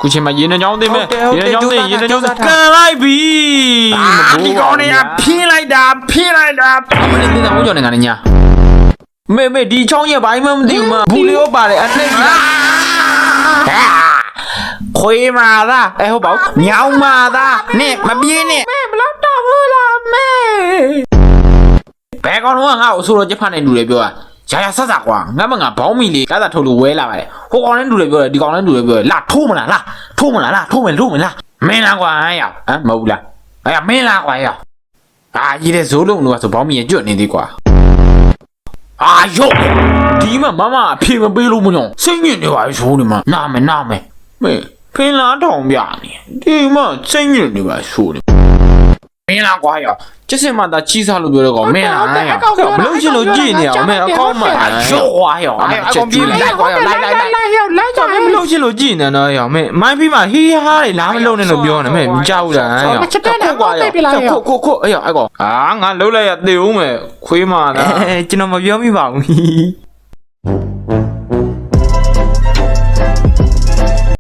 ခုချိန်မှာရေနှောင်းသိမ်းမယ်ရေနှောင်းသိမ်းကန်လိုက်ပြီဒီကောင်တွေကဖင်းလိုက်တာအမလေးတင်တာဝကြောင့်နေကနေညာမေဒီချောင်းရဲ့ဘိုင်းမသိဘူးမဘူးလေးရောပါတယ်အနှိမ့်ကြီးခွေးမာသားဟုတ်ပါဘူးညောင်းမာသားနဲ့မပြေးနဲ့မေမလောက်တော့ဘူးလားမေဘယ်ကောင်လုံးကငါ့ကိုဆိုတော့ချက်ဖတ်နေလူတွေပြောတာရာဆက်ကွာငါမငါဘောင်းမီလေးလာတာထုတ်လို့ဝဲလာပါတယ်ဟိုကောင်လည်းလူတွေပြောတယ်ဒီကောင်လည်းလူတွေပြောတယ်လာထိုးမလားထိုးမယ်မင်းလားကွာရောက်မဟုတ်ဘူးလားမင်းလားကွာရောက်ရေးတဲ့ဇိုးလုံးလို့ဆိုဘောင်းမီရဲ့ကျွတ်နေသေးကွာယောဒီမှာမမအဖြေမပေးလို့မညောင်းစိတ်ညစ်နေပါဆိုနေမှာနာမယ်မေဖင်းလားထောင်ပြနေဒီမှာစိတ်ညစ်နေပါဆိုနေမင်းလားကွာရောက်ကျစ်စင်မသာကြီးစားလို့ပြောတော့ကောမင်းလားမလို့ချင်လို့ကြည့်နေအောင်မင်းအကောင်းမှရော့ွားရောအကောင်ပြေးလိုက်ကွာရောလိုက်ကြောင်မင်းမလို့ချင်လို့ကြည့်နေတော့ရောမင်းမိုင်းပြီးမှဟီးဟားတွေလားမလို့နဲ့လို့ပြောနေမင်းမကြောက်ဘူးလားရောကွာရောခိုအဲ့ရောအဲ့ကောင်ငါလှုပ်လိုက်ရသေဦးမယ်ခွေးမာလားကျွန်တော်မပြောမိပါဘူး